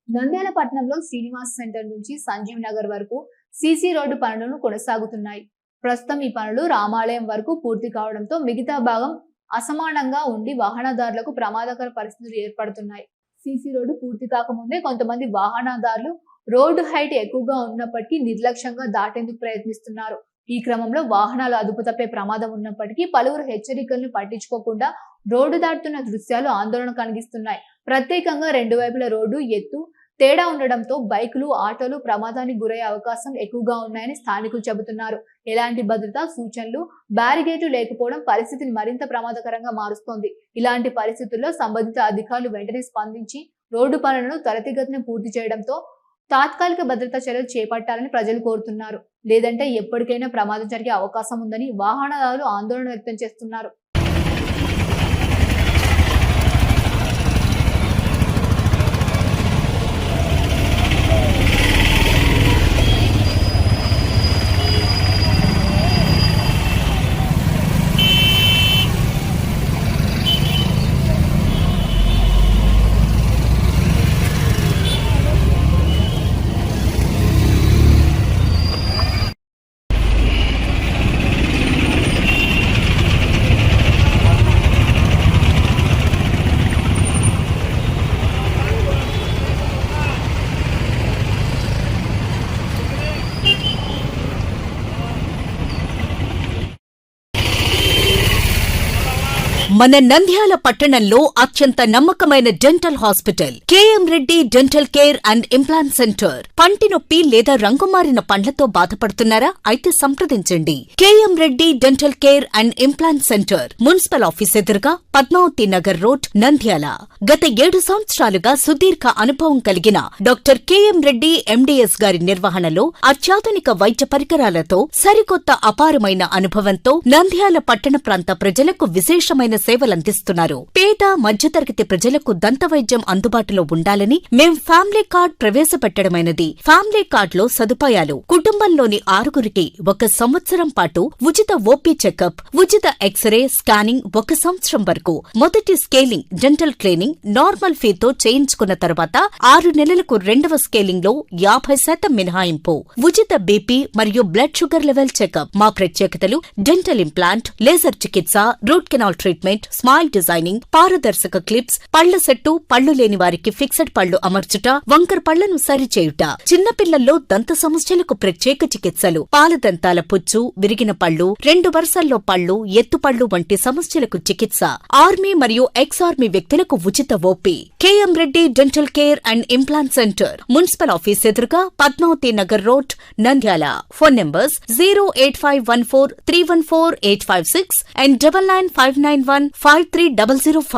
నంద్యాల పట్టణంలో శ్రీనివాస్ సెంటర్ నుంచి సంజీవ్ నగర్ వరకు సీసీ రోడ్డు పనులు కొనసాగుతున్నాయి. ప్రస్తుతం ఈ పనులు రామాలయం వరకు పూర్తి కావడంతో మిగతా భాగం అసమానంగా ఉండి వాహనదారులకు ప్రమాదకర పరిస్థితులు ఏర్పడుతున్నాయి. సీసీ రోడ్డు పూర్తి కాకముందే కొంతమంది వాహనదారులు రోడ్డు హైట్ ఎక్కువగా ఉన్నప్పటికీ నిర్లక్ష్యంగా దాటేందుకు ప్రయత్నిస్తున్నారు. ఈ క్రమంలో వాహనాలు అదుపు తప్పే ప్రమాదం ఉన్నప్పటికీ పలువురు హెచ్చరికలను పట్టించుకోకుండా రోడ్డు దాటుతున్న దృశ్యాలు ఆందోళన కలిగిస్తున్నాయి. ప్రత్యేకంగా రెండు వైపుల రోడ్డు ఎత్తు తేడా ఉండడంతో బైకులు, ఆటోలు ప్రమాదానికి గురయ్యే అవకాశం ఎక్కువగా ఉన్నాయని స్థానికులు చెబుతున్నారు. ఎలాంటి భద్రతా సూచనలు, బ్యారిగేట్లు లేకపోవడం పరిస్థితిని మరింత ప్రమాదకరంగా మారుస్తోంది. ఇలాంటి పరిస్థితుల్లో సంబంధిత అధికారులు వెంటనే స్పందించి రోడ్డు పనులను త్వరితగతిన పూర్తి చేయడంతో తాత్కాలిక భద్రతా చర్యలు చేపట్టాలని ప్రజలు కోరుతున్నారు. లేదంటే ఎప్పటికైనా ప్రమాదం జరిగే అవకాశం ఉందని వాహనదారులు ఆందోళన వ్యక్తం చేస్తున్నారు. మన నంద్యాల పట్టణంలో అత్యంత నమ్మకమైన dental hospital KM Reddy dental care and implant centre. పంటి నొప్పి లేదా రంగుమారిన పండ్లతో బాధపడుతున్నారా? అయితే సంప్రదించండి. KM Reddy dental care and implant centre, municipal office ఎదురుగా, పద్మావతి నగర్ రోడ్, నంద్యాల. గత 7 సంవత్సరాలుగా సుదీర్ఘ అనుభవం కలిగిన డాక్టర్ కేఎం రెడ్డి ఎండీఎస్ గారి నిర్వహణలో అత్యాధునిక వైద్య పరికరాలతో సరికొత్త అపారమైన అనుభవంతో నంద్యాల పట్టణ ప్రాంత ప్రజలకు విశేషమైన సేవలందిస్తున్నారు. పేద మధ్యతరగతి ప్రజలకు దంత వైద్యం అందుబాటులో ఉండాలని మేం ఫ్యామిలీ కార్డ్ ప్రవేశపెట్టడమైనది. ఫ్యామిలీ కార్డ్ లో సదుపాయాలు: కుటుంబంలోని 6గురికి 1 సంవత్సరం పాటు ఉచిత ఓపీ చెకప్, ఉచిత ఎక్స్రే స్కానింగ్ 1 సంవత్సరం వరకు, మొదటి స్కేలింగ్ డెంటల్ క్లీనింగ్ నార్మల్ ఫీతో చేయించుకున్న తర్వాత 6 నెలలకు 2వ స్కేలింగ్ లో 50% మినహాయింపు, ఉచిత బీపీ మరియు బ్లడ్ షుగర్ లెవెల్ చెకప్. మా ప్రత్యేకతలు: డెంటల్ ఇంప్లాంట్, లేజర్ చికిత్స, root canal treatment, smile designing, పారదర్శక క్లిప్స్, పళ్ల సెట్టు, పళ్లు లేని వారికి ఫిక్సెడ్ పళ్లు అమర్చుట, వంకర పళ్లను సరిచేయుట, చిన్నపిల్లల్లో దంత సమస్యలకు ప్రత్యేక చికిత్సలు, పాలదంతాల పుచ్చు, విరిగిన పళ్లు, 2 వరుసల్లో పళ్లు, ఎత్తుపళ్లు వంటి సమస్యలకు చికిత్స, ఆర్మీ మరియు ఎక్స్ ఆర్మీ వ్యక్తులకు ఉచిత OP. KM Reddy dental care and implant centre, municipal office ఎదురుగా, Padmavati Nagar road, Nandyal. Phone numbers 08514314856 and 9959153005.